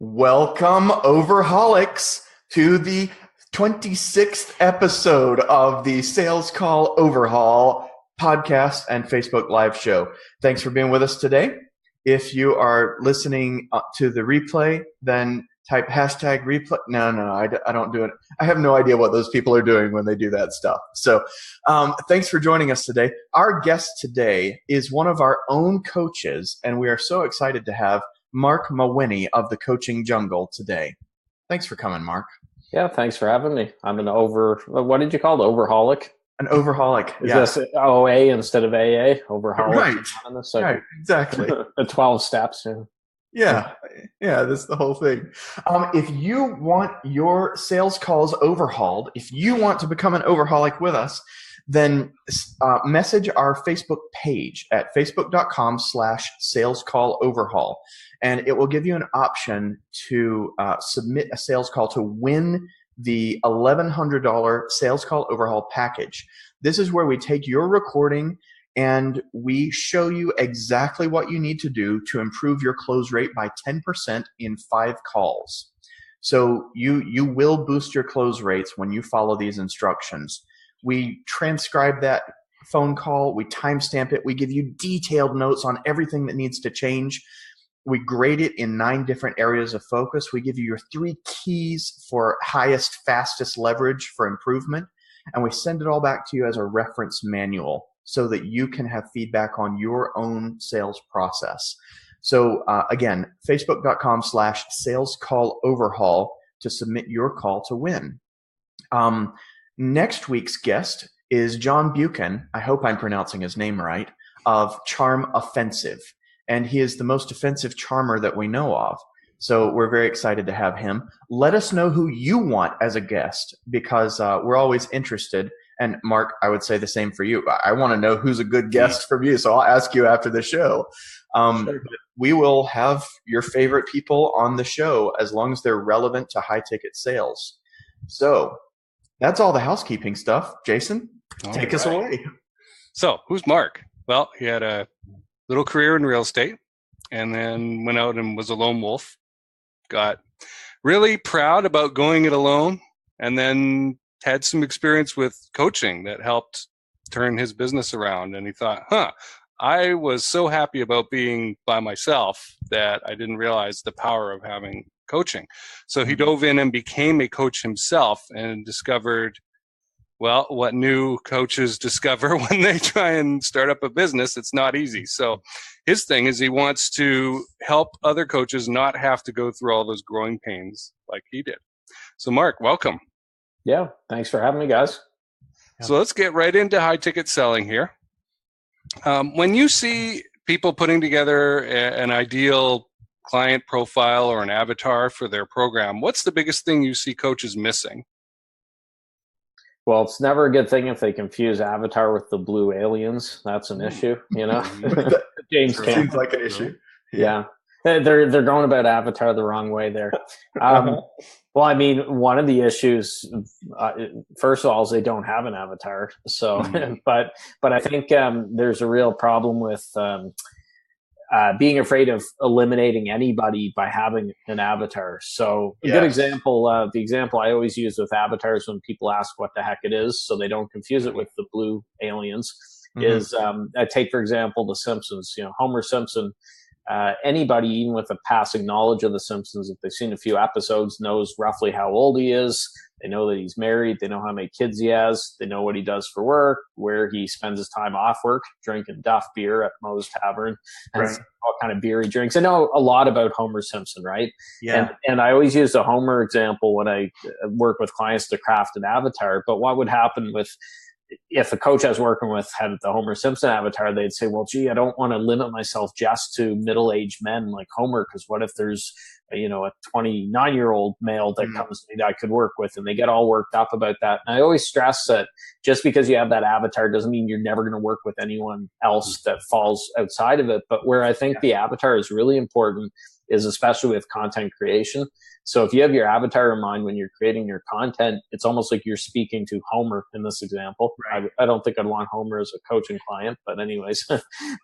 Welcome, Overholics, to the 26th episode of the Sales Call Overhaul podcast and Facebook Live show. Thanks for being with us today. If you are listening to the replay, then type hashtag replay. No, I don't do it. I have no idea what those people are doing when they do that stuff. So thanks for joining us today. Our guest today is one of our own coaches, and we are so excited to have Marc Mawhinney of the Coaching Jungle today. Thanks for coming, Marc. Yeah, thanks for having me. I'm what did you call it? Overholic? An overholic. Is this OA instead of AA? Overholic. Right. Right, exactly. The 12 steps. Yeah, that's the whole thing. If you want your sales calls overhauled, if you want to become an overholic with us, then message our Facebook page at facebook.com/salescalloverhaul. And it will give you an option to submit a sales call to win the $1,100 Sales Call Overhaul package. This is where we take your recording and we show you exactly what you need to do to improve your close rate by 10% in 5 calls. So you will boost your close rates when you follow these instructions. We transcribe that phone call, we timestamp it, we give you detailed notes on everything that needs to change. We grade it in 9 different areas of focus. We give you your 3 keys for highest, fastest leverage for improvement. And we send it all back to you as a reference manual so that you can have feedback on your own sales process. So again, facebook.com/salescalloverhaul to submit your call to win. Next week's guest is John Buchan. I hope I'm pronouncing his name right, of Charm Offensive. And he is the most offensive charmer that we know of. So we're very excited to have him. Let us know who you want as a guest, because we're always interested. And Marc, I would say the same for you. I want to know who's a good guest from you. So I'll ask you after the show. Sure. We will have your favorite people on the show as long as they're relevant to high ticket sales. So that's all the housekeeping stuff. Jason, take us away. So who's Marc? Well, he had a little career in real estate and then went out and was a lone wolf. Got really proud about going it alone, and then had some experience with coaching that helped turn his business around. And he thought, I was so happy about being by myself that I didn't realize the power of having coaching. So he dove in and became a coach himself and discovered, well, what new coaches discover when they try and start up a business. It's not easy. So his thing is he wants to help other coaches not have to go through all those growing pains like he did. So Marc, welcome. Yeah, thanks for having me, guys. So let's get right into high ticket selling here. When you see people putting together an ideal client profile or an avatar for their program, what's the biggest thing you see coaches missing? Well, it's never a good thing if they confuse Avatar with the blue aliens. That's an issue, James Cameron. Seems like an issue. Yeah. They're going about Avatar the wrong way there. Well, I mean, one of the issues, first of all, is they don't have an avatar. So, but I think there's a real problem with being afraid of eliminating anybody by having an avatar. So a good example, the example I always use with avatars when people ask what the heck it is, so they don't confuse it with the blue aliens, is I take, for example, The Simpsons. Homer Simpson. Anybody, even with a passing knowledge of The Simpsons, if they've seen a few episodes, knows roughly how old he is. They know that he's married. They know how many kids he has. They know what he does for work, where he spends his time off work, drinking Duff beer at Moe's Tavern, and all kind of beer he drinks. I know a lot about Homer Simpson, right? Yeah. And I always use the Homer example when I work with clients to craft an avatar. But what would happen if a coach I was working with had the Homer Simpson avatar, they'd say, well, gee, I don't want to limit myself just to middle-aged men like Homer, because what if there's a 29-year-old male that comes to me that I could work with, and they get all worked up about that. And I always stress that just because you have that avatar doesn't mean you're never going to work with anyone else that falls outside of it. But where I think the avatar is really important is especially with content creation. So if you have your avatar in mind when you're creating your content, it's almost like you're speaking to Homer in this example. Right. I don't think I'd want Homer as a coaching client, but anyways,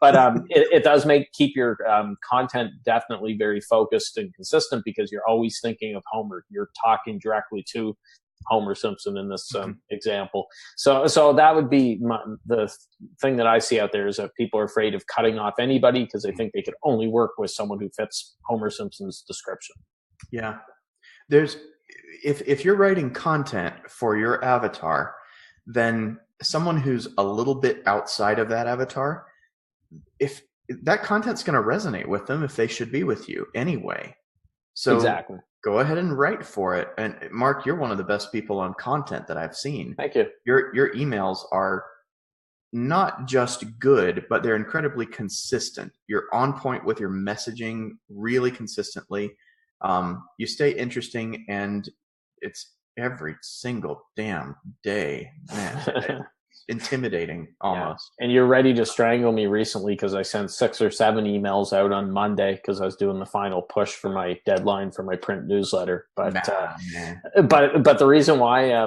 but it does keep your content definitely very focused and consistent because you're always thinking of Homer. You're talking directly to Homer Simpson in this example. So that would be the thing that I see out there, is that people are afraid of cutting off anybody because they think they could only work with someone who fits Homer Simpson's description. Yeah. If you're writing content for your avatar, then someone who's a little bit outside of that avatar, if that content's going to resonate with them, if they should be with you anyway. So exactly. Go ahead and write for it. And Mark, you're one of the best people on content that I've seen. Thank you. Your emails are not just good, but they're incredibly consistent. You're on point with your messaging really consistently. You stay interesting, and it's every single damn day, man. Intimidating almost. Yeah. And you're ready to strangle me recently because I sent 6 or 7 emails out on Monday because I was doing the final push for my deadline for my print newsletter. But but the reason why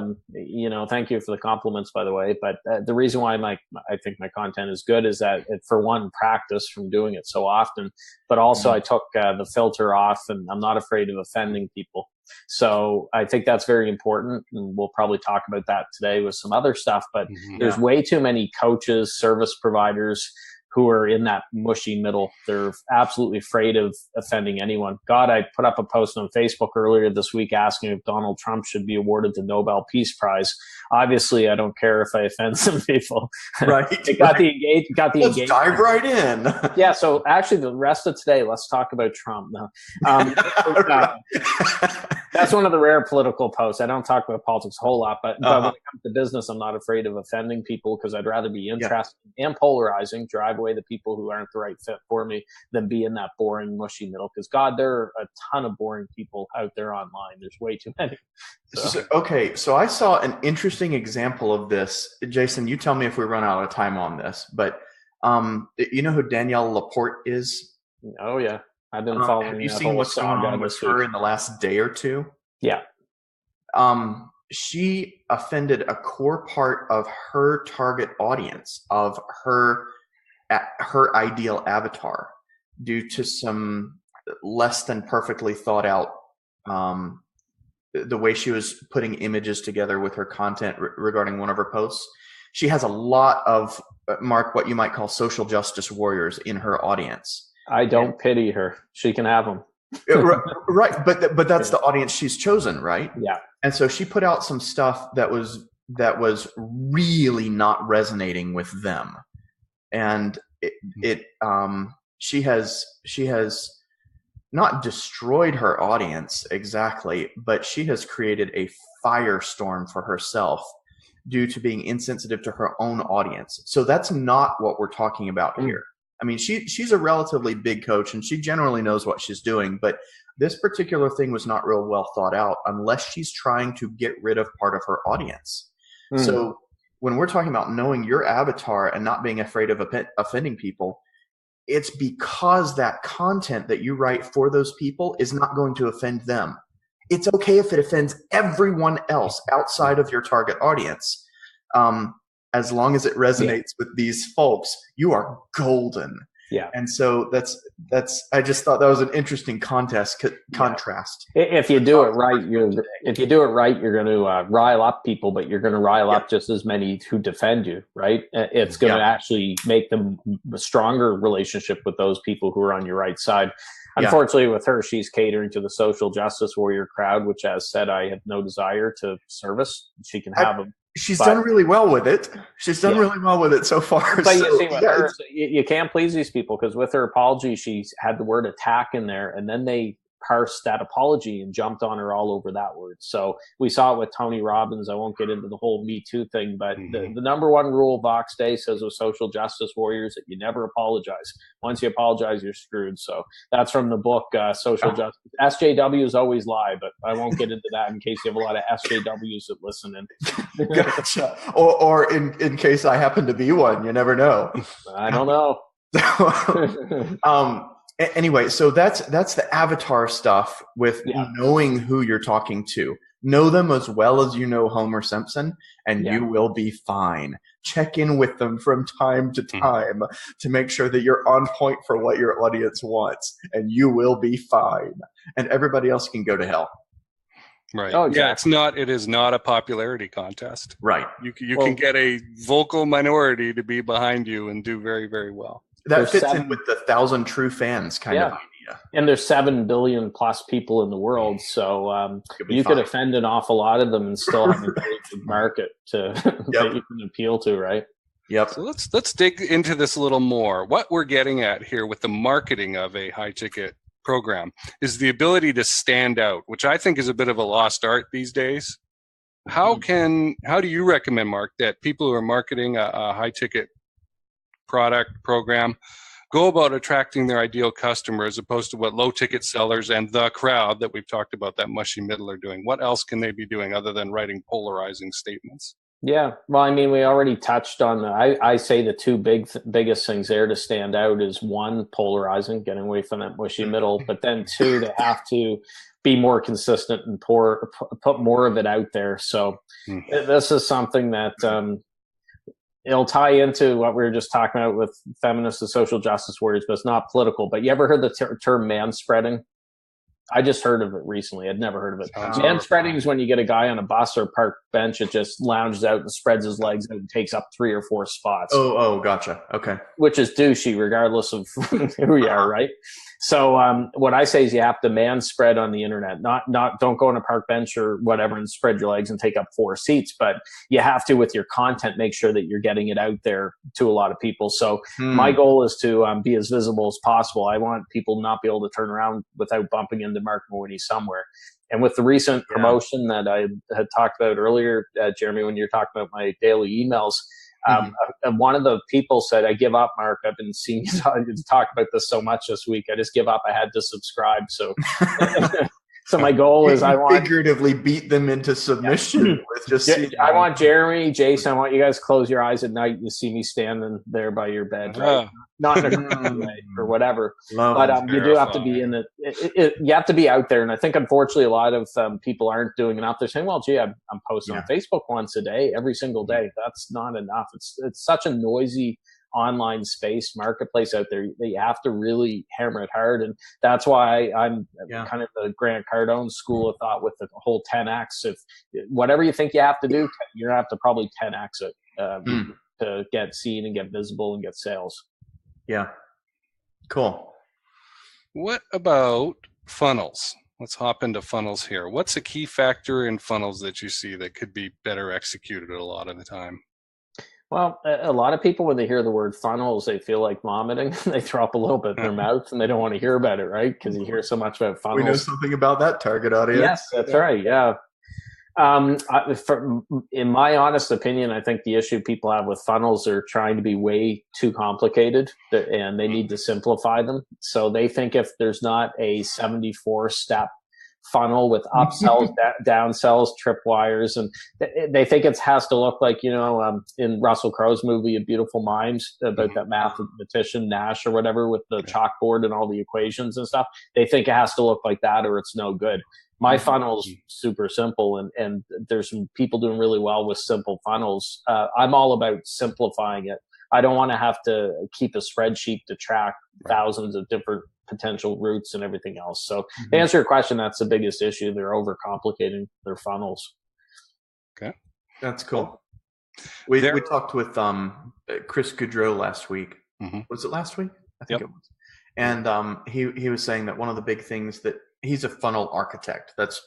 thank you for the compliments, by the way, but the reason why I think my content is good is that for one, practice from doing it so often, but also I took the filter off, and I'm not afraid of offending people. So I think that's very important, and we'll probably talk about that today with some other stuff, but there's way too many coaches, service providers who are in that mushy middle. They're absolutely afraid of offending anyone. God, I put up a post on Facebook earlier this week asking if Donald Trump should be awarded the Nobel Peace Prize. Obviously, I don't care if I offend some people. Right. It got the engagement. Let's dive right in. Yeah. So actually, the rest of today, let's talk about Trump now. That's one of the rare political posts. I don't talk about politics a whole lot, but when it comes to business, I'm not afraid of offending people because I'd rather be interesting and polarizing, drive away the people who aren't the right fit for me, than be in that boring, mushy middle. Because God, there are a ton of boring people out there online. There's way too many. So I saw an interesting example of this. Jason, you tell me if we run out of time on this, but you know who Danielle Laporte is? Oh yeah, I've been following. Have you seen what's going on with her in the last day or two? Yeah. She offended a core part of her target audience, of her ideal avatar, due to some less than perfectly thought out the way she was putting images together with her content regarding one of her posts. She has a lot of, Mark, what you might call social justice warriors in her audience. I don't pity her. She can have them. Right. But that's the audience she's chosen, right? Yeah. And so she put out some stuff that was really not resonating with them. And she has not destroyed her audience exactly, but she has created a firestorm for herself due to being insensitive to her own audience. So that's not what we're talking about here. I mean, she's a relatively big coach, and she generally knows what she's doing, but this particular thing was not real well thought out unless she's trying to get rid of part of her audience. So when we're talking about knowing your avatar and not being afraid of offending people, it's because that content that you write for those people is not going to offend them. It's okay if it offends everyone else outside of your target audience. As long as it resonates with these folks, you are golden. Yeah. And so that's I just thought that was an interesting contrast. If you do it right, you're going to rile up people, but you're going to rile up just as many who defend you, right? It's going to actually make them a stronger relationship with those people who are on your right side. Unfortunately, with her, she's catering to the social justice warrior crowd, which, as said, I have no desire to service. She can have them. She's done really well with it. She's done really well with it so far. But you see, with her, you can't please these people, because with her apology, she's had the word attack in there, and then they parsed that apology and jumped on her all over that word. So we saw it with Tony Robbins. I won't get into the whole Me Too thing, but the number one rule Vox Day says with social justice warriors that you never apologize. Once you apologize, you're screwed. So that's from the book, Social Justice. SJWs always lie, but I won't get into that in case you have a lot of SJWs that listen in. Gotcha. Or in case I happen to be one, you never know. I don't know. Anyway, so that's the avatar stuff with knowing who you're talking to. Know them as well as you know Homer Simpson, and you will be fine. Check in with them from time to time to make sure that you're on point for what your audience wants, and you will be fine. And everybody else can go to hell. Right. Oh, exactly. It is not a popularity contest. Right. You can get a vocal minority to be behind you and do very, very well. That fits in with the 1,000 true fans kind of idea. And there's 7 billion plus people in the world, so you could offend an awful lot of them and still have a great market that you can appeal to, right? Yep. So let's dig into this a little more. What we're getting at here with the marketing of a high ticket program is the ability to stand out, which I think is a bit of a lost art these days. How do you recommend, Mark, that people who are marketing a high ticket product program go about attracting their ideal customer as opposed to what low ticket sellers and the crowd that we've talked about, that mushy middle, are doing? What else can they be doing other than writing polarizing statements? Yeah, well, I mean, we already touched on I say the two biggest things there to stand out is, one, polarizing, getting away from that mushy middle, but then 2, they have to be more consistent and put more of it out there. So this is something that it'll tie into what we were just talking about with feminists and social justice warriors, but it's not political. But you ever heard the term manspreading? I just heard of it recently. I'd never heard of it. Manspreading is when you get a guy on a bus or park bench that just lounges out and spreads his legs and takes up 3 or 4 spots. Oh, gotcha. Okay. Which is douchey regardless of who you are, right? So what I say is you have to manspread on the internet. Not don't go on a park bench or whatever and spread your legs and take up 4 seats, but you have to, with your content, make sure that you're getting it out there to a lot of people. So my goal is to be as visible as possible. I want people to not be able to turn around without bumping into Marc Mawhinney somewhere. And with the recent promotion that I had talked about earlier, Jeremy, when you're talking about my daily emails, and one of the people said, "I give up, Mark. I've been seeing you talk about this so much this week. I just give up. I had to subscribe." So, so my goal is I want figuratively beat them into submission with just. I want Jeremy, Jason. I want you guys to close your eyes at night and see me standing there by your bed, right? Not in a creepy way or whatever. But you do have to be in it. You have to be out there, and I think unfortunately a lot of people aren't doing enough. They're saying, "Well, gee, I'm posting on Facebook once a day, every single day." That's not enough. It's such a noisy online space marketplace out there that you have to really hammer it hard, and that's why I'm kind of the Grant Cardone school of thought with the whole 10x. If whatever you think you have to do, you're gonna have to probably 10x it to get seen and get visible and get sales. Yeah. Cool. What about funnels? Let's hop into funnels here. What's a key factor in funnels that you see that could be better executed a lot of the time? Well, a lot of people, when they hear the word funnels, they feel like vomiting. They throw up a little bit in their mouth and they don't want to hear about it, right? Because you hear so much about funnels. We know something about that target audience. Yes, that's right. Yeah. In my honest opinion, I think the issue people have with funnels are trying to be way too complicated and they need to simplify them. So they think if there's not a 74-step funnel with upsells, downsells, tripwires, and they think it has to look like, in Russell Crowe's movie, A Beautiful Mind, about that mathematician Nash or whatever with the chalkboard and all the equations and stuff. They think it has to look like that or it's no good. My funnel's super simple, and there's some people doing really well with simple funnels. I'm all about simplifying it. I don't want to have to keep a spreadsheet to track thousands of different potential routes and everything else. So to answer your question, that's the biggest issue. They're overcomplicating their funnels. Okay. That's cool. We talked with Chris Goudreau last week. Was it last week? I think it was. And he was saying that one of the big things that he's a funnel architect. That's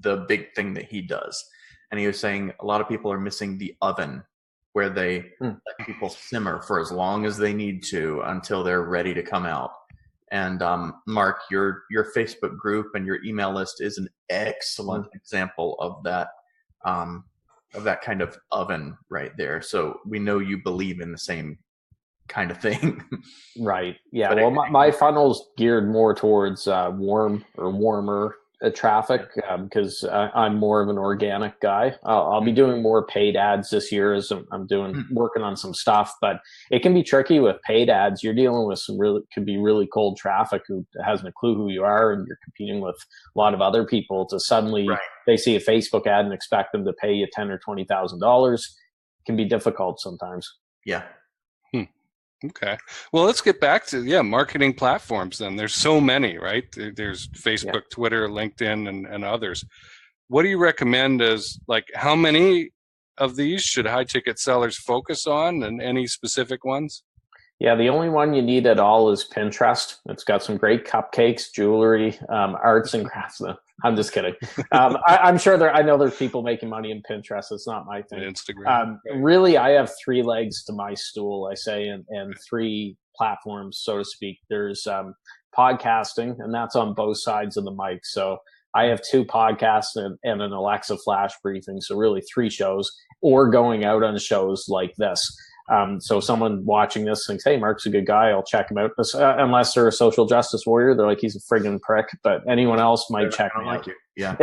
the big thing that he does. And he was saying a lot of people are missing the oven where they let people simmer for as long as they need to until they're ready to come out. And Mark, your Facebook group and your email list is an excellent example of that kind of oven right there. So we know you believe in the same kind of thing. Right. Yeah. Well, my funnel's geared more towards warm or warmer traffic because I'm more of an organic guy. I'll be doing more paid ads this year as I'm working on some stuff, but it can be tricky with paid ads. You're dealing with could be really cold traffic who hasn't a clue who you are, and you're competing with a lot of other people to suddenly they see a Facebook ad and expect them to pay you $10,000 or $20,000. Can be difficult sometimes. Yeah. Okay. Well, let's get back to marketing platforms then. There's so many, right? There's Facebook, Twitter, LinkedIn, and others. What do you recommend as how many of these should high ticket sellers focus on, and any specific ones? Yeah, the only one you need at all is Pinterest. It's got some great cupcakes, jewelry, arts and crafts. No, I'm just kidding. I'm sure I know there's people making money in Pinterest. It's not my thing. Instagram. Really, I have three legs to my stool, I say, and three platforms, so to speak. There's podcasting, and that's on both sides of the mic. So I have 2 podcasts and an Alexa flash briefing. So really 3 shows, or going out on shows like this. So someone watching this thinks, hey, Mark's a good guy, I'll check him out. Unless they're a social justice warrior, they're like, he's a friggin' prick. But anyone else might check me out. Yeah.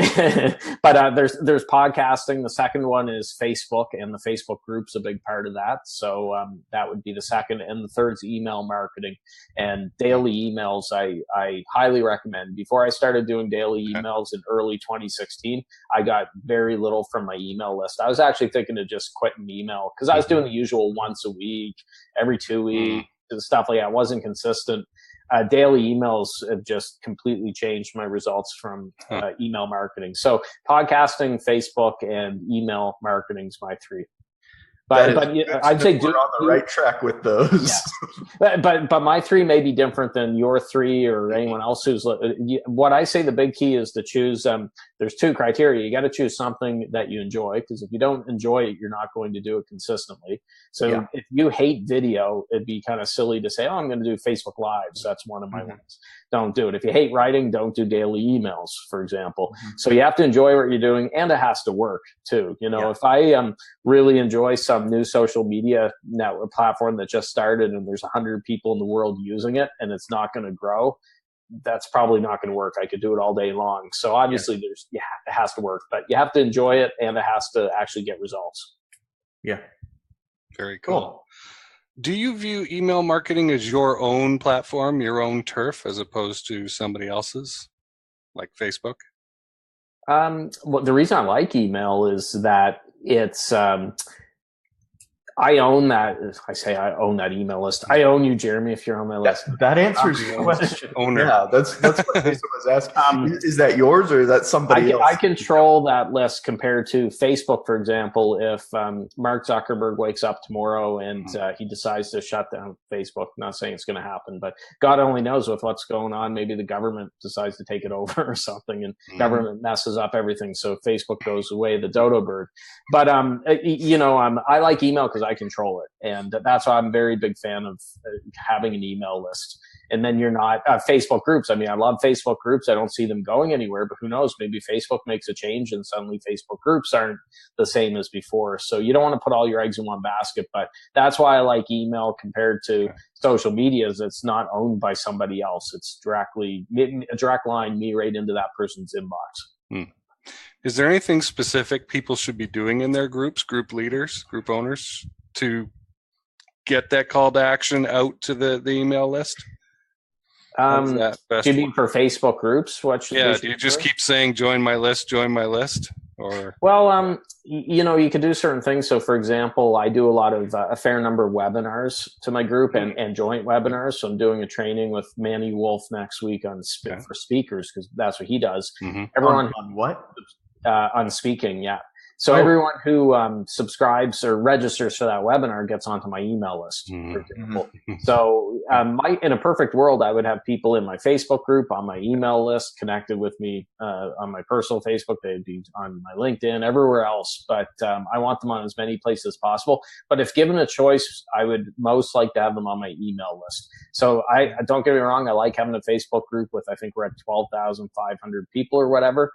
But there's podcasting. The second one is Facebook, and the Facebook group's a big part of that. So that would be the second. And the third is email marketing and daily emails. I highly recommend. Before I started doing daily emails in early 2016, I got very little from my email list. I was actually thinking of just quitting email because I was doing the usual once a week, every 2 weeks, and stuff like that. It wasn't consistent. Daily emails have just completely changed my results from email marketing. So podcasting, Facebook, and email marketing is my 3. But I'd say we're on the right track with those. Yeah. But my 3 may be different than your 3 or anyone else who's. What I say the big key is to choose. There's 2 criteria. You got to choose something that you enjoy, because if you don't enjoy it, you're not going to do it consistently. So if you hate video, it'd be kind of silly to say, oh, I'm going to do Facebook Lives. That's one of my ones. Don't do it. If you hate writing, don't do daily emails, for example. So you have to enjoy what you're doing, and it has to work too. If I really enjoy some new social media network platform that just started and there's 100 people in the world using it and it's not going to grow, that's probably not going to work. I could do it all day long. So obviously it has to work, but you have to enjoy it, and it has to actually get results. Yeah. Very cool. Do you view email marketing as your own platform, your own turf, as opposed to somebody else's, like Facebook? Well, the reason I like email is that it's I own that. I say I own that email list. I own you, Jeremy, if you're on my list. That answers the question. Owner. Yeah, that's what Jason was asking. Is that yours, or is that somebody else? I control that list compared to Facebook, for example. If Mark Zuckerberg wakes up tomorrow and he decides to shut down Facebook, I'm not saying it's going to happen, but God only knows with what's going on. Maybe the government decides to take it over or something, and government messes up everything. So Facebook goes away, the dodo bird. But I like email because I control it, and that's why I'm a very big fan of having an email list. And then you're not Facebook groups. I mean, I love Facebook groups. I don't see them going anywhere, but who knows? Maybe Facebook makes a change and suddenly Facebook groups aren't the same as before. So you don't want to put all your eggs in one basket. But that's why I like email compared to social media. Is it's not owned by somebody else. It's a direct line me right into that person's inbox. Is there anything specific people should be doing in their groups, group leaders, group owners, to get that call to action out to the email list? Do you mean for Facebook groups? Do you just keep saying join my list, or? Well, you could do certain things. So for example, I do a fair number of webinars to my group and joint webinars. So I'm doing a training with Manny Wolf next week for speakers, because that's what he does. Everyone on what? On speaking. Yeah. So everyone who subscribes or registers for that webinar gets onto my email list, for example. So in a perfect world, I would have people in my Facebook group, on my email list, connected with me on my personal Facebook. They'd be on my LinkedIn, everywhere else. But I want them on as many places as possible. But if given a choice, I would most like to have them on my email list. So I don't get me wrong, I like having a Facebook group with, I think we're at 12,500 people or whatever.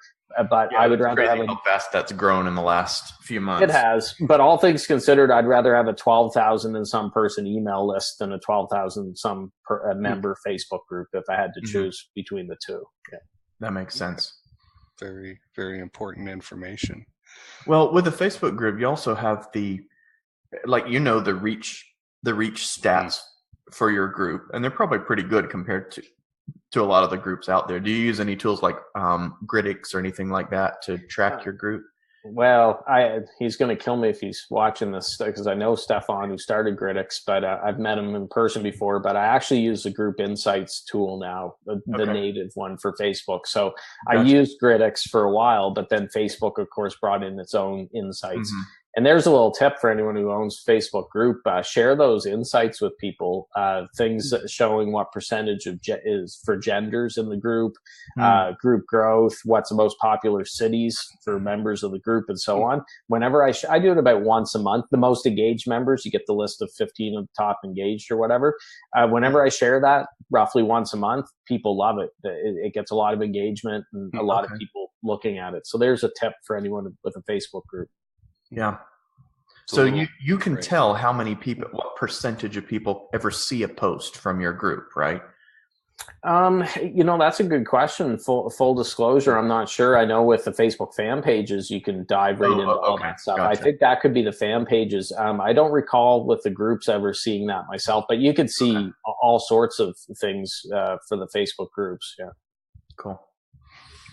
But I would rather have how fast that's grown in the last few months. It has, but all things considered, I'd rather have a 12,000 and some person email list than a 12,000 some member Facebook group if I had to choose between the two. Yeah, that makes sense. very, very important information. Well, with the Facebook group, you also have the reach stats for your group, and they're probably pretty good compared to a lot of the groups out there. Do you use any tools like Gridix or anything like that to track your group? Well, he's going to kill me if he's watching this, because I know Stefan, who started Gridix, but I've met him in person before. But I actually use the Group Insights tool now, the native one for Facebook. So gotcha. I used Gridix for a while, but then Facebook, of course, brought in its own insights. Mm-hmm. And there's a little tip for anyone who owns Facebook group. Share those insights with people, things showing what percentage is for genders in the group, group growth, what's the most popular cities for members of the group, and so on. Whenever I do it about once a month, the most engaged members, you get the list of 15 of the top engaged or whatever. Whenever I share that roughly once a month, people love it. It gets a lot of engagement and a lot of people looking at it. So there's a tip for anyone with a Facebook group. Yeah. So you can tell how many people, what percentage of people ever see a post from your group, right? That's a good question. Full disclosure, I'm not sure. I know with the Facebook fan pages, you can dive right into all that stuff. Gotcha. I think that could be the fan pages. I don't recall with the groups ever seeing that myself, but you could see all sorts of things for the Facebook groups. Yeah. Cool.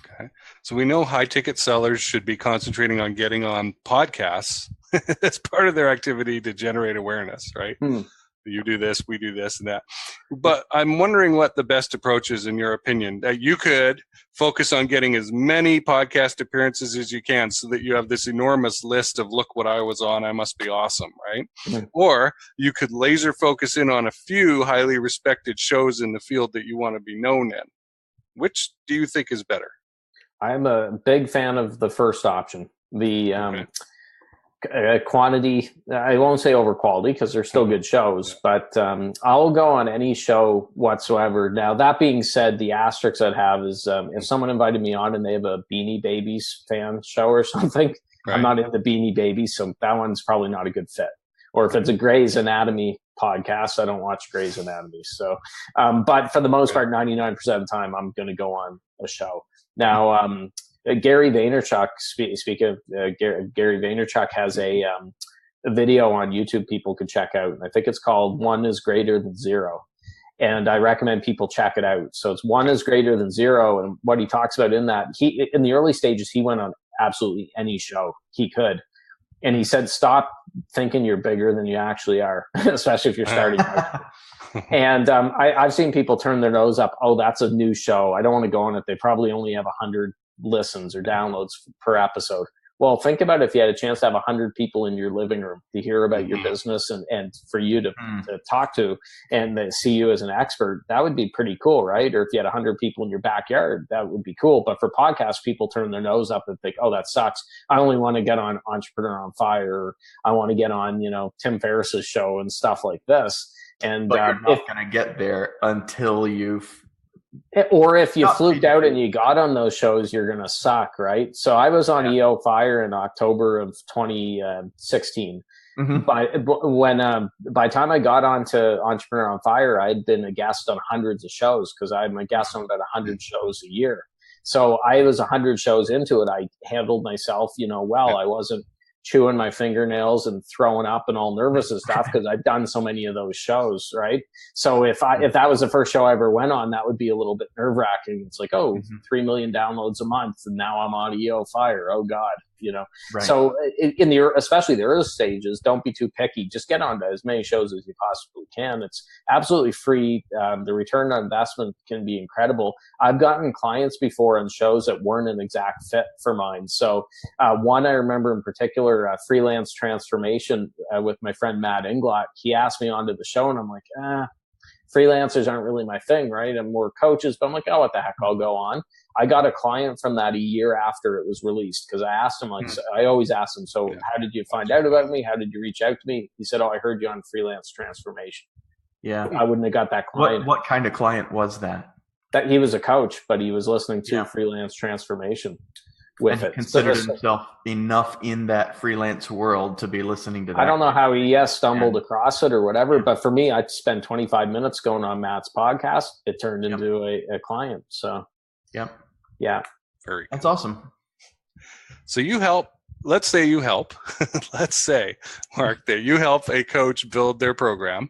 Okay. So we know high ticket sellers should be concentrating on getting on podcasts. That's part of their activity to generate awareness, right? You do this, we do this and that. But I'm wondering what the best approach is in your opinion. You could focus on getting as many podcast appearances as you can so that you have this enormous list of look what I was on, I must be awesome, right? Mm-hmm. Or you could laser focus in on a few highly respected shows in the field that you want to be known in. Which do you think is better? I'm a big fan of the first option. The quantity, I won't say over quality because they're still good shows, but I'll go on any show whatsoever. Now, that being said, the asterisk I'd have is if someone invited me on and they have a Beanie Babies fan show or something, right. I'm not into Beanie Babies, so that one's probably not a good fit. Or if it's a Grey's Anatomy podcast, I don't watch Grey's Anatomy. So, but for the most part, 99% of the time, I'm going to go on a show. Now, Gary Vaynerchuk, speaking of Gary Vaynerchuk, has a video on YouTube people could check out. And I think it's called 1 is Greater Than 0. And I recommend people check it out. So it's 1 is Greater Than 0. And what he talks about in that, in the early stages, he went on absolutely any show he could. And he said, stop thinking you're bigger than you actually are, especially if you're starting out. And I've seen people turn their nose up. Oh, that's a new show. I don't want to go on it. They probably only have 100 listens or downloads per episode. Well, think about if you had a chance to have 100 people in your living room to hear about your business and for you to talk to and they see you as an expert. That would be pretty cool, right? Or if you had 100 people in your backyard, that would be cool. But for podcasts, people turn their nose up and think, oh, that sucks. I only want to get on Entrepreneur on Fire. Or I want to get on, Tim Ferriss's show and stuff like this. And but you're not going to get there until you've. Or if you fluked out and you got on those shows, you're going to suck, right? So I was on EO Fire in October of 2016. Mm-hmm. By the time I got onto Entrepreneur on Fire, I'd been a guest on hundreds of shows because I'm a guest on about 100 shows a year. So I was 100 shows into it. I handled myself, well. I wasn't chewing my fingernails and throwing up and all nervous and stuff because I've done so many of those shows, right? So if that was the first show I ever went on, that would be a little bit nerve-wracking. It's like, 3 million downloads a month and now I'm on EO Fire. Oh God, Right. So especially the early stages, don't be too picky. Just get on to as many shows as you possibly can. It's absolutely free. The return on investment can be incredible. I've gotten clients before on shows that weren't an exact fit for mine. So one I remember in particular, Freelance Transformation with my friend Matt Inglot. He asked me onto the show and I'm like, freelancers aren't really my thing, right? I'm more coaches, but I'm like, oh, what the heck, I'll go on. I got a client from that a year after it was released because I asked him, I always ask him, so how did you find out about me? How did you reach out to me? He said, oh, I heard you on Freelance Transformation. Yeah. I wouldn't have got that client. What kind of client was that? That he was a coach, but he was listening to Freelance Transformation with it. Considered himself enough in that freelance world to be listening to that. I don't know how he stumbled across it or whatever, but for me, I spent 25 minutes going on Matt's podcast. It turned into a client. So, yeah. Very That's cool. awesome. So you help, let's say you help, let's say, Mark, that you help a coach build their program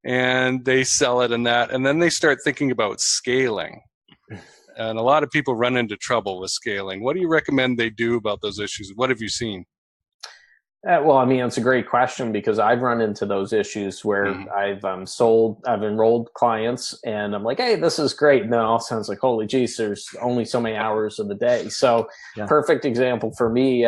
and they sell it and that, and then they start thinking about scaling. And a lot of people run into trouble with scaling. What do you recommend they do about those issues? What have you seen? Well, I mean, it's a great question because I've run into those issues where I've enrolled clients and I'm like, hey, this is great. And then all sounds like, holy geez, there's only so many hours of the day. So perfect example for me,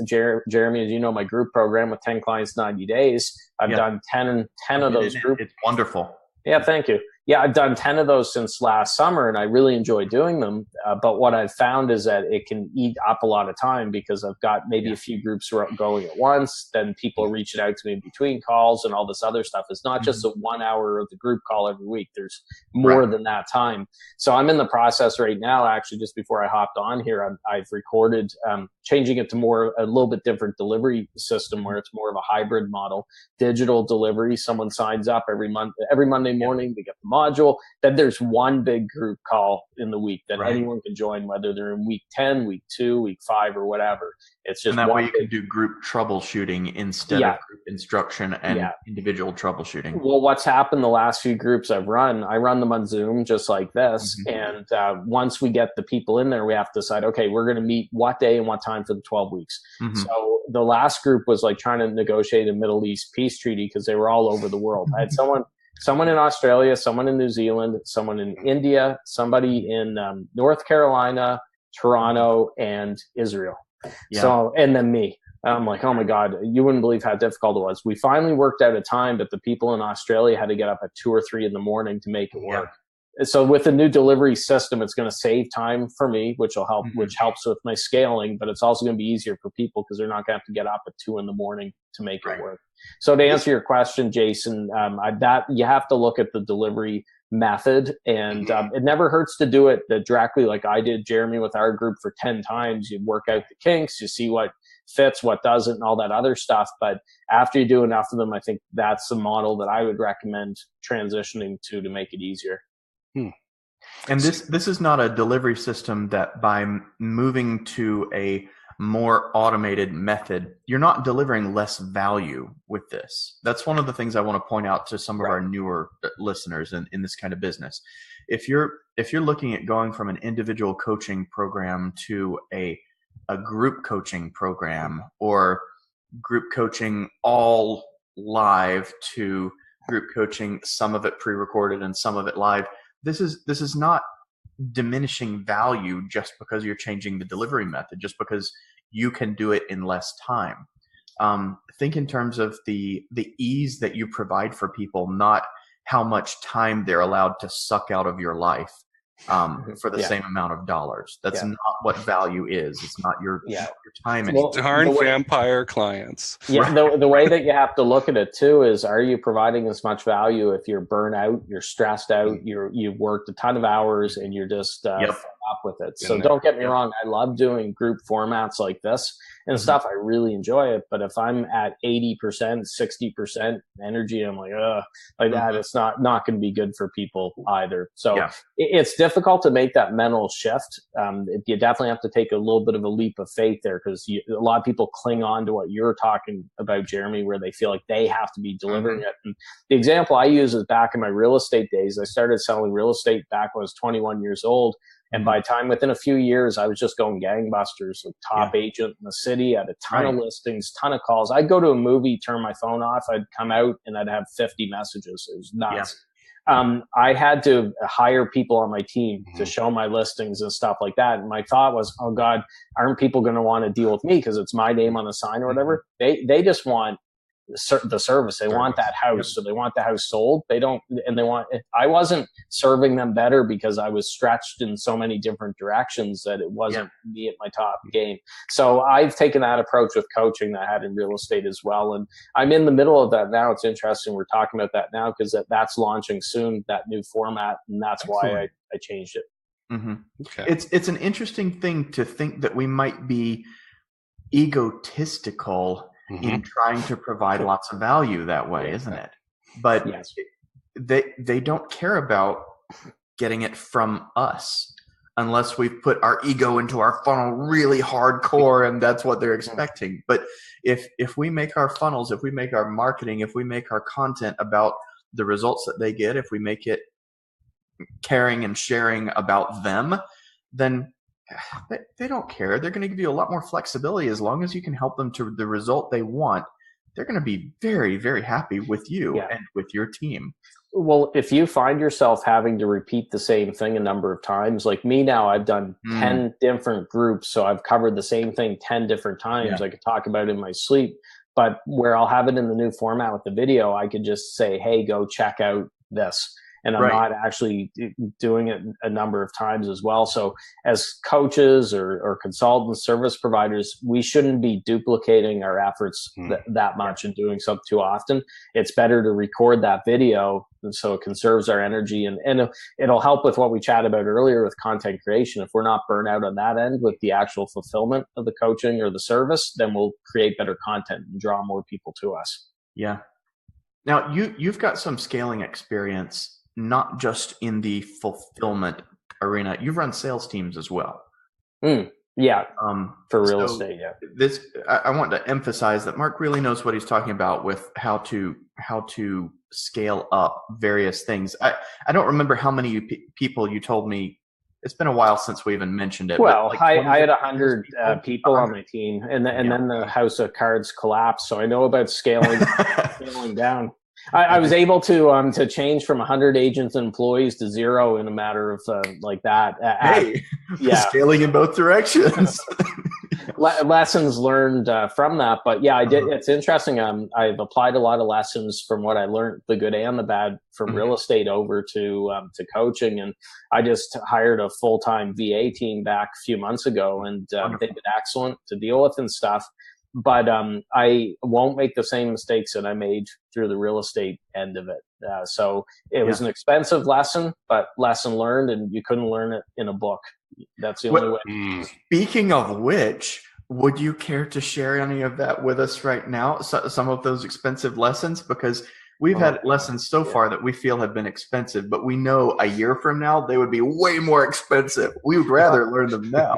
Jeremy, as you know, my group program with 10 clients, 90 days, I've done 10 of those groups. It's wonderful. Yeah, thank you. Yeah, I've done 10 of those since last summer and I really enjoy doing them. But what I've found is that it can eat up a lot of time because I've got maybe a few groups going at once. Then people are reaching out to me in between calls and all this other stuff. It's not just a 1 hour of the group call every week. There's more than that time. So I'm in the process right now, actually, just before I hopped on here, I've recorded changing it to a little bit different delivery system where it's more of a hybrid model, digital delivery. Someone signs up every Monday morning to get the module. Then there's one big group call in the week that anyone can join, whether they're in week 10, week 2, week 5, or whatever. It's just and that way you can do group troubleshooting instead of group instruction and individual troubleshooting. Well, what's happened the last few groups I run them on Zoom just like this. And once we get the people in there, we have to decide, okay, we're going to meet what day and what time for the 12 weeks. So the last group was like trying to negotiate a Middle East peace treaty because they were all over the world. I had someone in Australia, someone in New Zealand, someone in India, somebody in North Carolina, Toronto, and Israel. So, and then me. I'm like, oh my God, you wouldn't believe how difficult it was. We finally worked out a time, but the people in Australia had to get up at 2 or 3 in the morning to make it work. So with the new delivery system, it's going to save time for me, which will help, which helps with my scaling, but it's also going to be easier for people because they're not going to have to get up at 2 in the morning to make it work. So to answer your question, Jason, that you have to look at the delivery method, and it never hurts to do it directly like I did, Jeremy, with our group for 10 times. You work out the kinks, you see what fits, what doesn't, and all that other stuff. But after you do enough of them, I think that's the model that I would recommend transitioning to make it easier. And this is not a delivery system that by moving to a more automated method, you're not delivering less value with this. That's one of the things I want to point out to some of our newer listeners in this kind of business. If you're looking at going from an individual coaching program to a group coaching program, or group coaching all live to group coaching, some of it pre-recorded and some of it live, this is not diminishing value just because you're changing the delivery method, just because you can do it in less time. Think in terms of the ease that you provide for people, not how much time they're allowed to suck out of your life for the same amount of dollars. That's not what value is. It's not your time. Well, darn vampire clients. Yeah, the way that you have to look at it too is, are you providing as much value if you're burnt out, you're stressed out, you've worked a ton of hours and you're just fed up with it. So don't get me wrong, I love doing group formats like this and stuff. I really enjoy it. But if I'm at 80%, 60% energy, I'm like, that, it's not going to be good for people either. So it's difficult to make that mental shift. You definitely have to take a little bit of a leap of faith there, because a lot of people cling on to what you're talking about, Jeremy, where they feel like they have to be delivering it. And the example I use is back in my real estate days. I started selling real estate back when I was 21 years old. And by time, within a few years, I was just going gangbusters with top agent in the city. I had a ton of listings, ton of calls. I'd go to a movie, turn my phone off. I'd come out and I'd have 50 messages. It was nuts. I had to hire people on my team to show my listings and stuff like that. And my thought was, oh God, aren't people going to want to deal with me because it's my name on the sign or whatever? They just want the service. They want that house. So they want the house sold. I wasn't serving them better because I was stretched in so many different directions that it wasn't me at my top game. So I've taken that approach with coaching that I had in real estate as well. And I'm in the middle of that now. It's interesting we're talking about that now because that's launching soon, that new format. And that's why I changed it. Okay. It's an interesting thing to think that we might be egotistical in trying to provide lots of value that way, isn't it? But they don't care about getting it from us. unless we've put our ego into our funnel really hardcore and that's what they're expecting. But if we make our funnels, if we make our marketing, if we make our content about the results that they get, if we make it caring and sharing about them, then they don't care. They're going to give you a lot more flexibility. As long as you can help them to the result they want, they're going to be very, very happy with you and with your team. Well, if you find yourself having to repeat the same thing a number of times, like me now, I've done 10 different groups, so I've covered the same thing 10 different times. I could talk about it in my sleep, but where I'll have it in the new format with the video, I could just say, hey, go check out this. And I'm not actually doing it a number of times as well. So as coaches or consultants, service providers, we shouldn't be duplicating our efforts that much and doing so too often. It's better to record that video so it conserves our energy, and it'll help with what we chatted about earlier with content creation. If we're not burnt out on that end with the actual fulfillment of the coaching or the service, then we'll create better content and draw more people to us. Yeah. Now you've got some scaling experience, not just in the fulfillment arena. You've run sales teams as well. Yeah. For real estate. Yeah. I want to emphasize that Mark really knows what he's talking about with how to scale up various things. I don't remember how many people you told me. It's been a while since we even mentioned it. Well, I had 100 people on my team, and then the house of cards collapsed. So I know about scaling down. I was able to change from 100 agents and employees to 0 in a matter of like that. Scaling in both directions. Lessons learned from that, but I did. It's interesting. I've applied a lot of lessons from what I learned, the good and the bad, from real estate over to coaching, and I just hired a full-time VA team back a few months ago, and they did excellent to deal with and stuff. But I won't make the same mistakes that I made through the real estate end of it. So it was an expensive lesson, but lesson learned, and you couldn't learn it in a book. That's the only way. Speaking of which, would you care to share any of that with us right now? Some of those expensive lessons, because we've had lessons so far that we feel have been expensive, but we know a year from now they would be way more expensive. We would rather learn them now.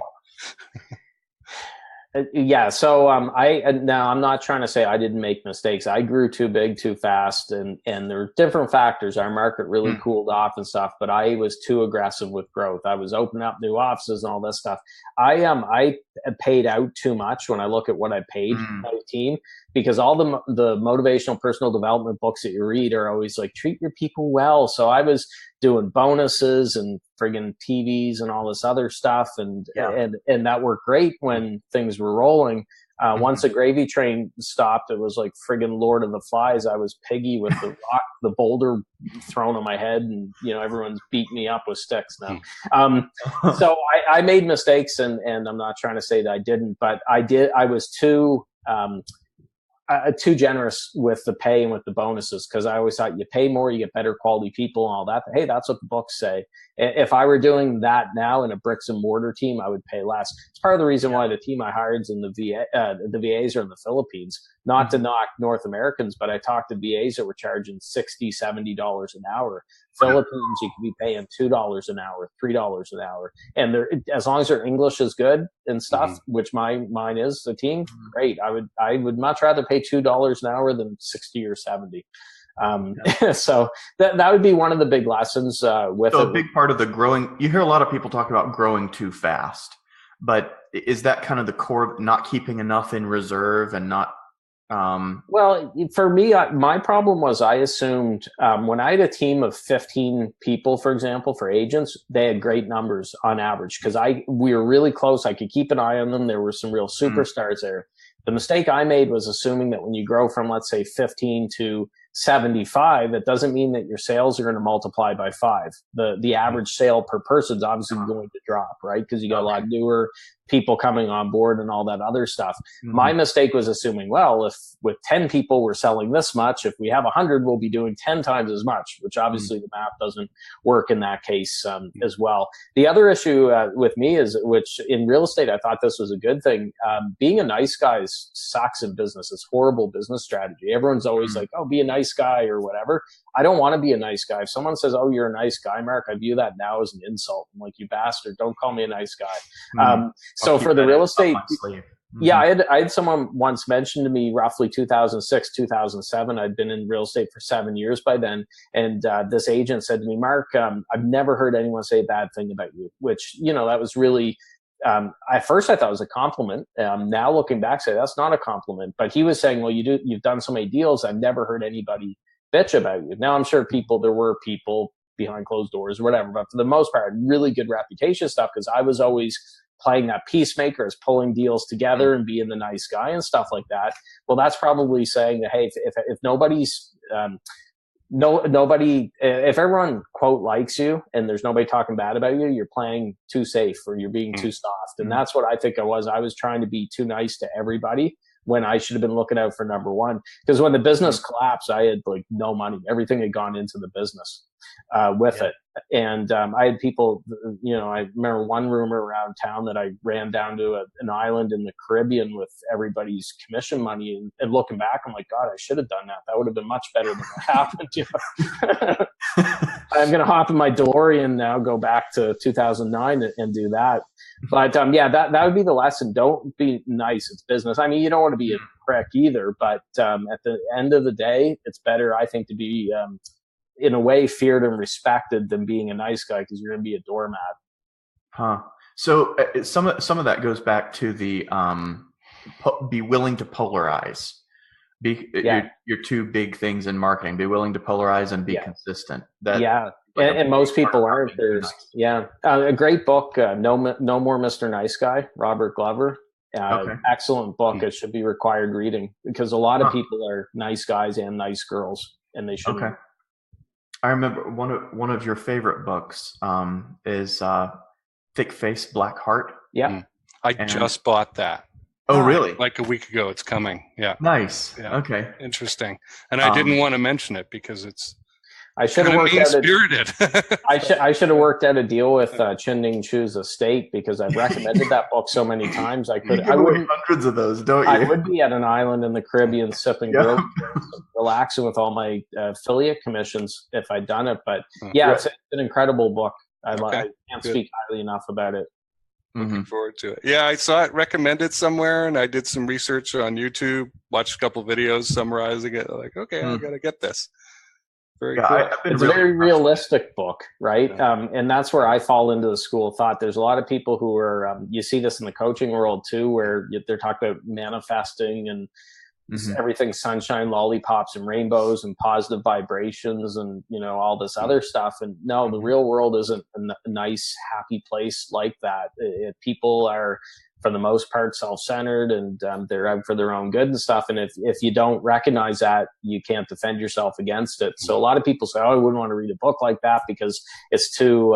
So now I'm not trying to say I didn't make mistakes. I grew too big too fast, and there are different factors. Our market really cooled off and stuff, but I was too aggressive with growth. I was opening up new offices and all this stuff. I paid out too much when I look at what I paid my team, because all the motivational personal development books that you read are always like, treat your people well. So I was doing bonuses and friggin' TVs and all this other stuff. And that worked great when things were rolling. Once the gravy train stopped, it was like friggin' Lord of the Flies. I was Piggy with the boulder thrown on my head, and everyone's beating me up with sticks now. So I made mistakes, and I'm not trying to say that I didn't, but I did. I was too generous with the pay and with the bonuses, because I always thought you pay more, you get better quality people and all that. Hey, that's what the books say. If I were doing that now in a bricks and mortar team, I would pay less. It's part of the reason why the team I hired is in the VAs are in the Philippines. Not to knock North Americans, but I talked to VAs that were charging $60, $70 an hour. Philippines, you could be paying $2 an hour, $3 an hour. And as long as their English is good and stuff, which mine is, the team, great. I would much rather pay $2 an hour than 60 or 70. So that would be one of the big lessons with a big part of the growing. You hear a lot of people talk about growing too fast, but is that kind of the core of not keeping enough in reserve and not? Well, for me, my problem was I assumed when I had a team of 15 people, for example, for agents, they had great numbers on average, because we were really close. I could keep an eye on them. There were some real superstars there. The mistake I made was assuming that when you grow from, let's say, 15 to 75, it doesn't mean that your sales are going to multiply by 5. The average sale per person is obviously going to drop, right? Because you got a lot of newer people coming on board and all that other stuff. My mistake was assuming, well, if with 10 people we're selling this much, if we have 100, we'll be doing 10 times as much, which obviously the math doesn't work in that case as well. The other issue with me is, which in real estate, I thought this was a good thing. Being a nice guy sucks in business. It's horrible business strategy. Everyone's always like, oh, be a nice guy or whatever. I don't want to be a nice guy. If someone says, "Oh, you're a nice guy, Mark," I view that now as an insult. I'm like, "You bastard! Don't call me a nice guy." So for the real estate, yeah, I had someone once mention to me, roughly 2006, 2007. I'd been in real estate for 7 years by then, and this agent said to me, "Mark, I've never heard anyone say a bad thing about you," which, that was really. At first I thought it was a compliment. Now looking back, say that's not a compliment. But he was saying, "Well, you've done so many deals. I've never heard anybody bitch about you." Now I'm sure there were people behind closed doors or whatever, but for the most part, really good reputation stuff because I was always playing that peacemaker, as pulling deals together and being the nice guy and stuff like that. Well, that's probably saying that, hey, if nobody's if everyone quote likes you and there's nobody talking bad about you, you're playing too safe or you're being too soft. And that's what I think I was trying to be too nice to everybody when I should have been looking out for number one. Because when the business collapsed, I had like no money. Everything had gone into the business with it. And I had people, I remember one rumor around town that I ran down to an island in the Caribbean with everybody's commission money. And looking back, I'm like, God, I should have done that. That would have been much better than what happened. I'm going to hop in my DeLorean now, go back to 2009 and do that. But that would be the lesson. Don't be nice. It's business. I mean, you don't want to be a prick either, but at the end of the day, it's better, I think, to be in a way feared and respected than being a nice guy because you're going to be a doormat. So some of that goes back to the be willing to polarize. Your two big things in marketing: be willing to polarize and be consistent. And most people aren't. There's a great book, No More Mr. Nice Guy, Robert Glover. Excellent book. It should be required reading because a lot of people are nice guys and nice girls, and they shouldn't. Okay. I remember one of your favorite books is Thick Face, Black Heart. Yeah. I just bought that. Oh, really? Like a week ago. It's coming. Yeah. Nice. Yeah. Okay. Interesting. And I didn't want to mention it because it's I should have worked out spirited. I should have worked out a deal with Chin-Ning Chu's estate because I've recommended that book so many times. I would hundreds of those, don't you? I would be at an island in the Caribbean sipping grilled, relaxing with all my affiliate commissions if I'd done it. But it's an incredible book. I can't speak highly enough about it. Looking forward to it. Yeah, I saw it recommended somewhere, and I did some research on YouTube, watched a couple videos summarizing it. Like, okay, I got to get this. Very cool. It's a very realistic book, right? Yeah. And that's where I fall into the school of thought. There's a lot of people who are, you see this in the coaching world too, where they're talking about manifesting and everything's sunshine, lollipops, and rainbows and positive vibrations and, all this other stuff. And no, the real world isn't a nice, happy place like that. People are, for the most part, self-centered and they're out for their own good and stuff. And if you don't recognize that, you can't defend yourself against it. So a lot of people say, "Oh, I wouldn't want to read a book like that because it's too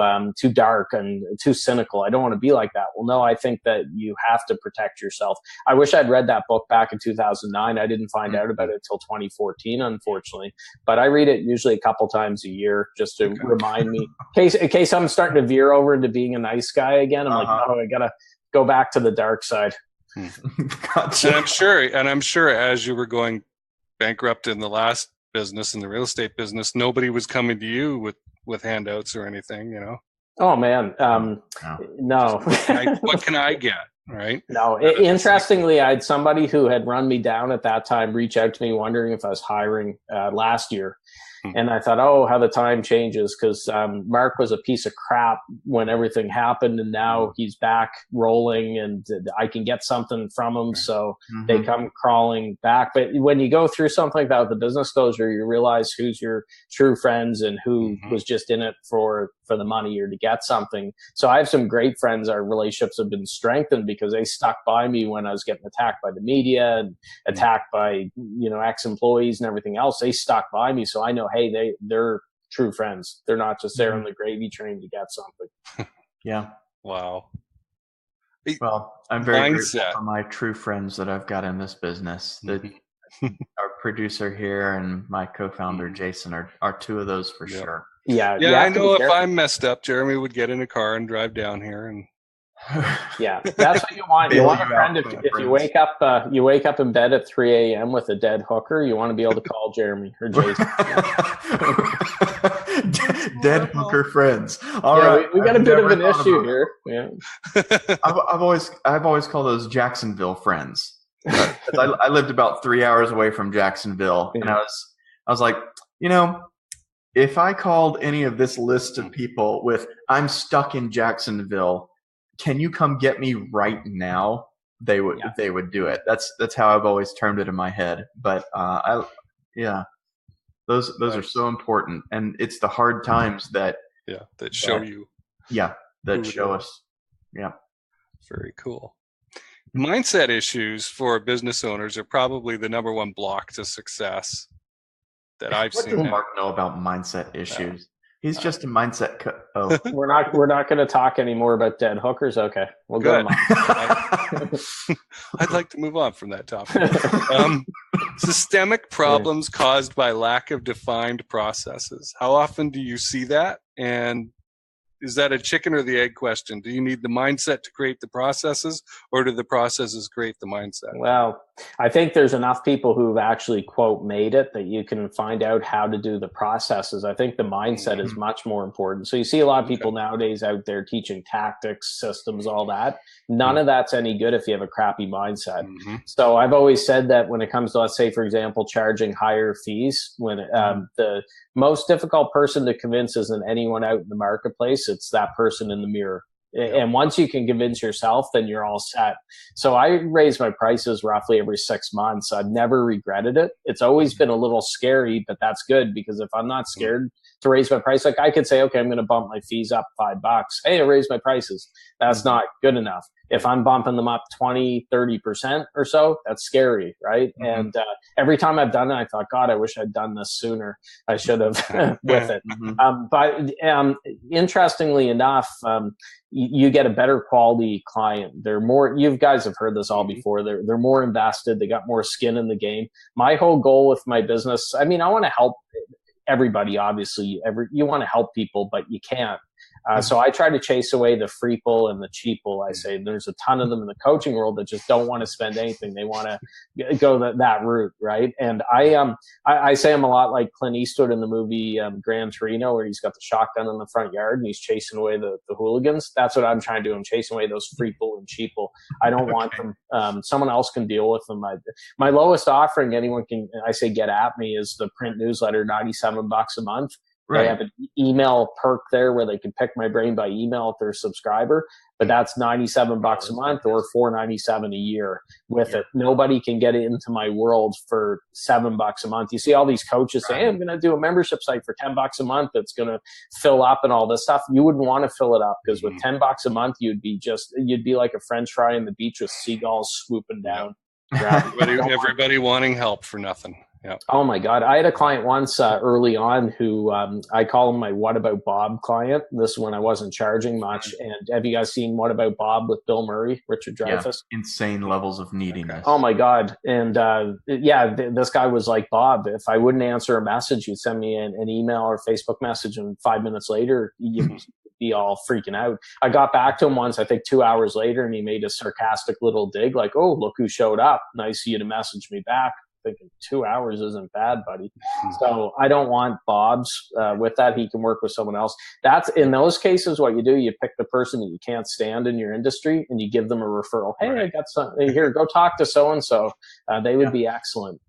dark and too cynical. I don't want to be like that." Well, no, I think that you have to protect yourself. I wish I'd read that book back in 2009. I didn't find out about it until 2014, unfortunately. But I read it usually a couple times a year just to remind me, in case I'm starting to veer over into being a nice guy again. I'm like, "Oh, I gotta go back to the dark side." Gotcha. And I'm sure as you were going bankrupt in the last business, in the real estate business, nobody was coming to you with handouts or anything, Oh man. No. What can I get? Right. No. Interestingly, I had somebody who had run me down at that time reach out to me wondering if I was hiring last year. And I thought, oh, how the time changes, because Mark was a piece of crap when everything happened, and now he's back rolling, and I can get something from him. So they come crawling back. But when you go through something like that with the business closure, you realize who's your true friends and who was just in it for the money or to get something. So I have some great friends. Our relationships have been strengthened because they stuck by me when I was getting attacked by the media and attacked by, ex-employees and everything else. They stuck by me. So I know, hey, they're true friends. They're not just there on the gravy train to get something. Yeah. Wow. Well, I'm very grateful for my true friends that I've got in this business. Our producer here and my co-founder Jason are two of those for sure. Yeah, I know if I'm messed up, Jeremy would get in a car and drive down here and Yeah, that's what you want. You want a friend if you wake up in bed at 3 a.m. with a dead hooker, you want to be able to call Jeremy or Jason. Dead hooker friends. All yeah, right. we got a bit of an issue here. Yeah. I've always called those Jacksonville friends. I lived about 3 hours away from Jacksonville, and I was like, if I called any of this list of people with "I'm stuck in Jacksonville, can you come get me right now?" They would do it. That's how I've always termed it in my head. But those are so important, and it's the hard times that show you. Yeah, that show us. Yeah, very cool. Mindset issues for business owners are probably the number one block to success that I've seen. What does Mark know about mindset issues? He's just a mindset. We're not going to talk anymore about dead hookers. Okay, we'll go. I'd like to move on from that topic. Systemic problems caused by lack of defined processes. How often do you see that? And is that a chicken or the egg question? Do you need the mindset to create the processes, or do the processes create the mindset? Well, I think there's enough people who've actually, quote, made it that you can find out how to do the processes. I think the mindset is much more important. So you see a lot of people nowadays out there teaching tactics, systems, all that. None of that's any good if you have a crappy mindset. So I've always said that when it comes to, let's say, for example, charging higher fees, when the most difficult person to convince isn't anyone out in the marketplace, it's that person in the mirror. And once you can convince yourself, then you're all set. So I raise my prices roughly every 6 months. I've never regretted it. It's always been a little scary, but that's good, because if I'm not scared to raise my price, like I could say, okay, I'm going to bump my fees up $5. Hey, I raised my prices. That's not good enough. If I'm bumping them up 20, 30% or so, that's scary, right? And every time I've done it, I thought, God, I wish I'd done this sooner. I should have with it. But interestingly enough, you get a better quality client. They're more, you guys have heard this all before. They're more invested. They got more skin in the game. My whole goal with my business, I mean, I want to help everybody, obviously. You want to help people, but you can't. So I try to chase away the freeple and the cheaple. I say there's a ton of them in the coaching world that just don't want to spend anything. They want to go that route, right? And I say I'm a lot like Clint Eastwood in the movie Gran Torino, where he's got the shotgun in the front yard and he's chasing away the hooligans. That's what I'm trying to do. I'm chasing away those freeple and cheaple. I don't want them. Someone else can deal with them. My lowest offering anyone can, I say, get at me, is the print newsletter, $97 a month. Right. I have an email perk there where they can pick my brain by email if they're a subscriber, but that's $97 a month or $497 a year. With it, nobody can get into my world for $7 a month. You see all these coaches say, hey, I'm going to do a membership site for $10 a month that's going to fill up and all this stuff. You wouldn't want to fill it up, because with $10 a month, you'd be like a French fry on the beach with seagulls swooping down. Everybody wanting help for nothing. Yeah. Oh my God. I had a client once early on who I call him my What About Bob client. This is when I wasn't charging much. And have you guys seen What About Bob with Bill Murray, Richard Dreyfuss? Yeah, insane levels of neediness. Oh my God. And this guy was like, Bob, if I wouldn't answer a message, you'd send me an email or Facebook message, and 5 minutes later, you'd be all freaking out. I got back to him once, I think 2 hours later, and he made a sarcastic little dig like, oh, look who showed up. Nice of you to message me back. Thinking 2 hours isn't bad, buddy. So I don't want Bob's with that. He can work with someone else. That's in those cases, what you do, you pick the person that you can't stand in your industry and you give them a referral. Hey, I got some here, go talk to so-and-so. They would be excellent.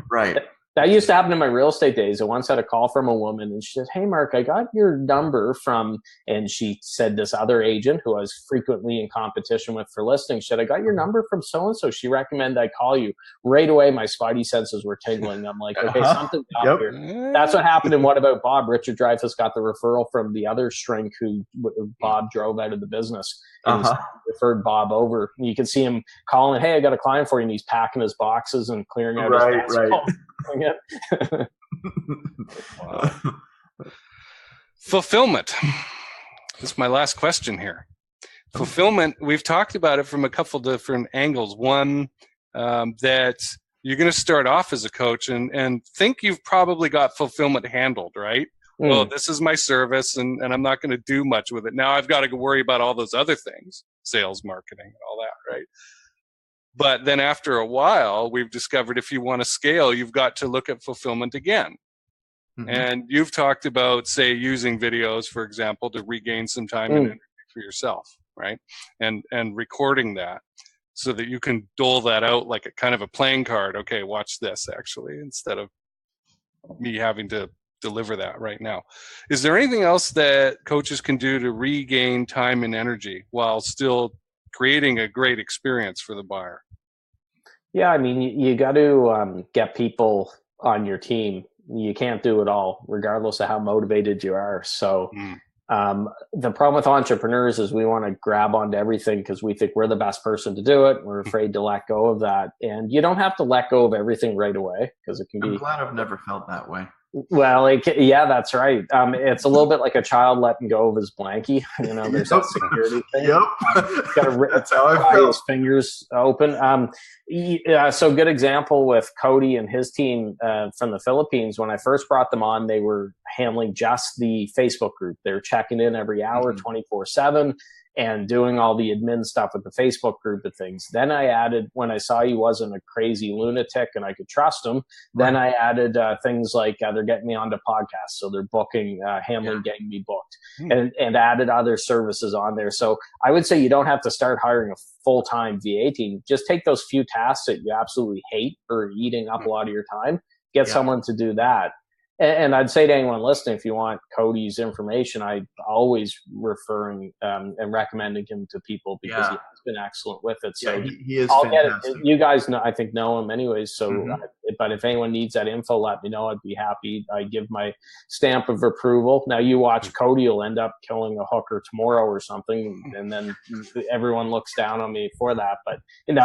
Right. That used to happen in my real estate days. I once had a call from a woman and she said, hey, Mark, I got your number from, and she said this other agent who I was frequently in competition with for listings, said, I got your number from so-and-so. She recommended I call you. Right away, my spidey senses were tingling. I'm like, okay, something's up here. That's what happened in What About Bob? Richard Dreyfuss got the referral from the other shrink who Bob drove out of the business. And he's referred Bob over. You can see him calling, hey, I got a client for you, and he's packing his boxes and clearing out his desk. Right. Wow. Fulfillment. This is my last question here. Fulfillment, we've talked about it from a couple different angles. One, that you're going to start off as a coach and think you've probably got fulfillment handled, right? oh, this is my service, and I'm not going to do much with it. Now I've got to worry about all those other things, sales, marketing, and all that, right? But then after a while, we've discovered if you want to scale, you've got to look at fulfillment again. Mm-hmm. And you've talked about, say, using videos, for example, to regain some time and energy for yourself, right? And recording that so that you can dole that out like a kind of a playing card. Okay, watch this, actually, instead of me having to deliver that right now. Is there anything else that coaches can do to regain time and energy while still creating a great experience for the buyer? Yeah, I mean, you got to get people on your team. You can't do it all, regardless of how motivated you are. So the problem with entrepreneurs is we want to grab onto everything because we think we're the best person to do it. We're afraid to let go of that. And you don't have to let go of everything right away because it can be. I'm glad I've never felt that way. Well, yeah, that's right. It's a little bit like a child letting go of his blankie. You know, there's that security thing. Yep. That's how I feel. His fingers open. So good example with Cody and his team from the Philippines. When I first brought them on, they were handling just the Facebook group. They were checking in every hour, 24/7. And doing all the admin stuff with the Facebook group of things. Then I added, when I saw he wasn't a crazy lunatic and I could trust him, then I added things like they're getting me onto podcasts. So they're booking, handling, getting me booked, and added other services on there. So I would say you don't have to start hiring a full-time VA team. Just take those few tasks that you absolutely hate or eating up a lot of your time, get someone to do that. And I'd say to anyone listening, if you want Cody's information, I always referring and recommending him to people because he has been excellent with it. So he is fantastic. You guys know, I think, know him anyways. So, but if anyone needs that info, let me know. I'd be happy. I give my stamp of approval. Now you watch Cody, you'll end up killing a hooker tomorrow or something, and then everyone looks down on me for that. But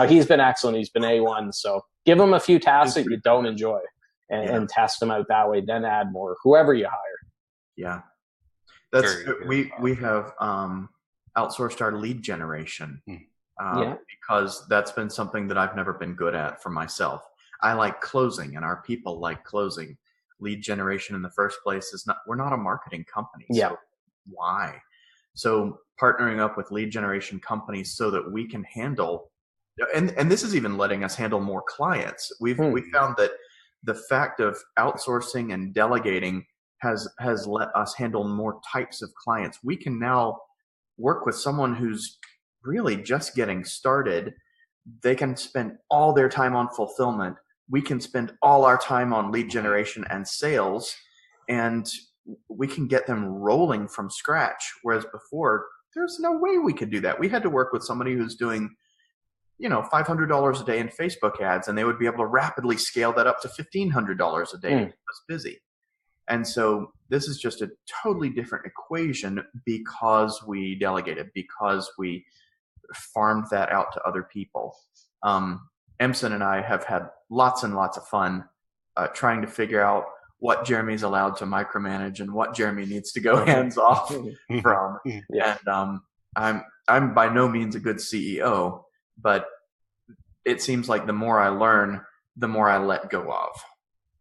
he's been excellent. He's been A1. So give him a few tasks that you don't enjoy. And test them out that way, then add more, whoever you hire. Yeah. That's we have outsourced our lead generation because that's been something that I've never been good at for myself. I like closing and our people like closing. Lead generation in the first place we're not a marketing company. So why? So partnering up with lead generation companies so that we can handle, and this is even letting us handle more clients. We found that the fact of outsourcing and delegating has let us handle more types of clients. We can now work with someone who's really just getting started. They can spend all their time on fulfillment. We can spend all our time on lead generation and sales, and we can get them rolling from scratch. Whereas before, there's no way we could do that. We had to work with somebody who's doing $500 a day in Facebook ads, and they would be able to rapidly scale that up to $1,500 a day. It was busy. And so this is just a totally different equation because we delegated, because we farmed that out to other people. Emson and I have had lots and lots of fun trying to figure out what Jeremy's allowed to micromanage and what Jeremy needs to go hands off from. And I'm by no means a good CEO, but it seems like the more I learn, the more I let go of.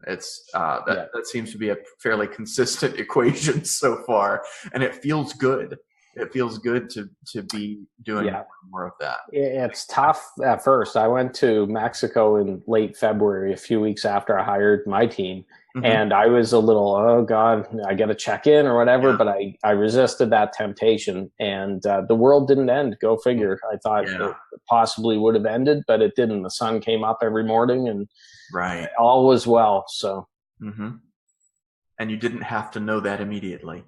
It's that seems to be a fairly consistent equation so far, and it feels good. It feels good to be doing more of that. It's tough at first. I went to Mexico in late February, a few weeks after I hired my team. And I was a little, oh God, I got to check in or whatever. But I resisted that temptation, and the world didn't end. Go figure. I thought it possibly would have ended, but it didn't. The sun came up every morning, and all was well. So, and you didn't have to know that immediately.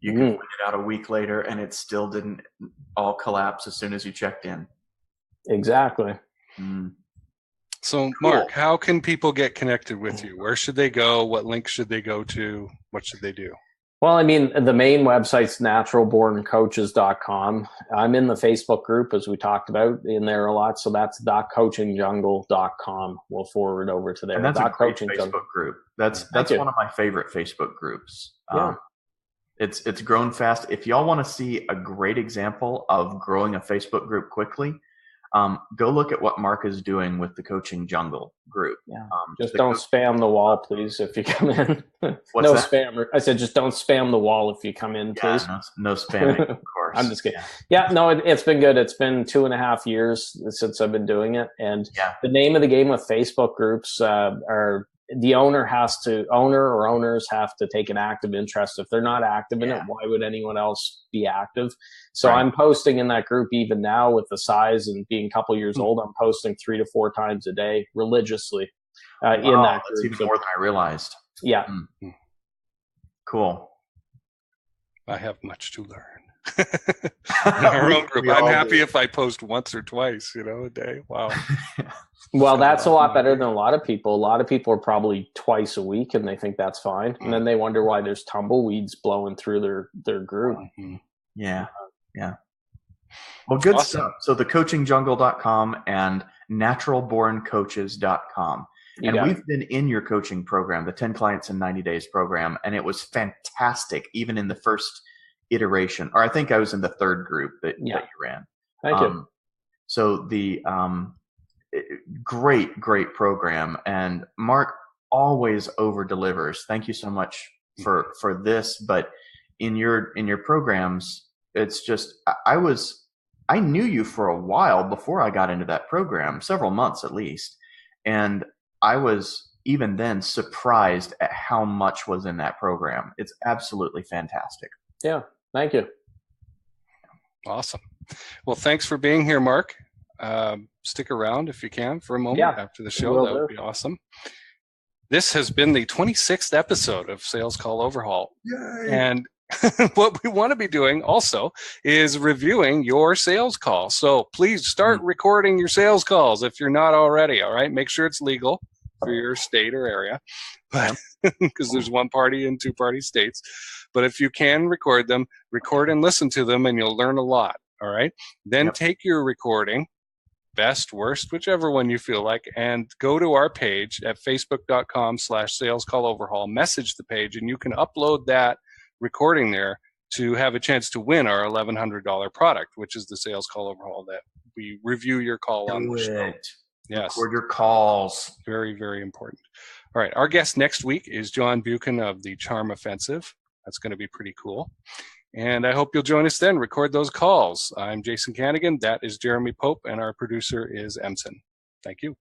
You could find it out a week later, and it still didn't all collapse as soon as you checked in. Exactly. So, Mark, how can people get connected with you? Where should they go? What links should they go to? What should they do? Well, I mean, the main website's naturalborncoaches.com. I'm in the Facebook group, as we talked about, in there a lot. So that's .coachingjungle.com. We'll forward over to there. And that's a great Facebook group. That's one of my favorite Facebook groups. It's grown fast. If y'all want to see a great example of growing a Facebook group quickly, go look at what Mark is doing with the Coaching Jungle group. Yeah. Just don't spam the wall, please, if you come in. What's no that? Spam. I said, just don't spam the wall if you come in, please. Yeah, no spamming, of course. I'm just kidding. Yeah, no, it's been good. It's been 2.5 years since I've been doing it. And the name of the game with Facebook groups are the owner or owners have to take an active interest. If they're not active in it, why would anyone else be active? So I'm posting in that group even now with the size and being a couple years old. I'm posting 3 to 4 times a day religiously in that group. That's even more than I realized. Yeah. Cool. I have much to learn. In our own group. I'm happy if I post once or twice, a day. Wow. Well, that's a lot better than a lot of people. A lot of people are probably twice a week and they think that's fine. And then they wonder why there's tumbleweeds blowing through their group. Yeah. Well, good stuff. So thecoachingjungle.com and naturalborncoaches.com. And we've been in your coaching program, the 10 Clients in 90 Days program, and it was fantastic, even in the first iteration. Or I think I was in the third group that you ran. Thank you. So the great program. And Mark always over delivers. Thank you so much for this. But in your programs, it's just, I knew you for a while before I got into that program, several months at least. And I was even then surprised at how much was in that program. It's absolutely fantastic. Yeah. Thank you. Awesome. Well, thanks for being here, Mark. Stick around if you can for a moment after the show. That would be awesome. This has been the 26th episode of Sales Call Overhaul. Yay. And what we want to be doing also is reviewing your sales calls. So please start recording your sales calls if you're not already. All right. Make sure it's legal for your state or area, but because there's 1-party and 2-party states. But if you can record them, record and listen to them, and you'll learn a lot. All right. Then take your recording, best, worst, whichever one you feel like, and go to our page at facebook.com/salescalloverhaul, message the page, and you can upload that recording there to have a chance to win our $1,100 product, which is the Sales Call Overhaul that we review your call on the show. Yes. Record your calls. Very, very important. All right. Our guest next week is John Buchan of the Charm Offensive. That's going to be pretty cool. And I hope you'll join us then. Record those calls. I'm Jason Canigan. That is Jeremy Pope. And our producer is Emson. Thank you.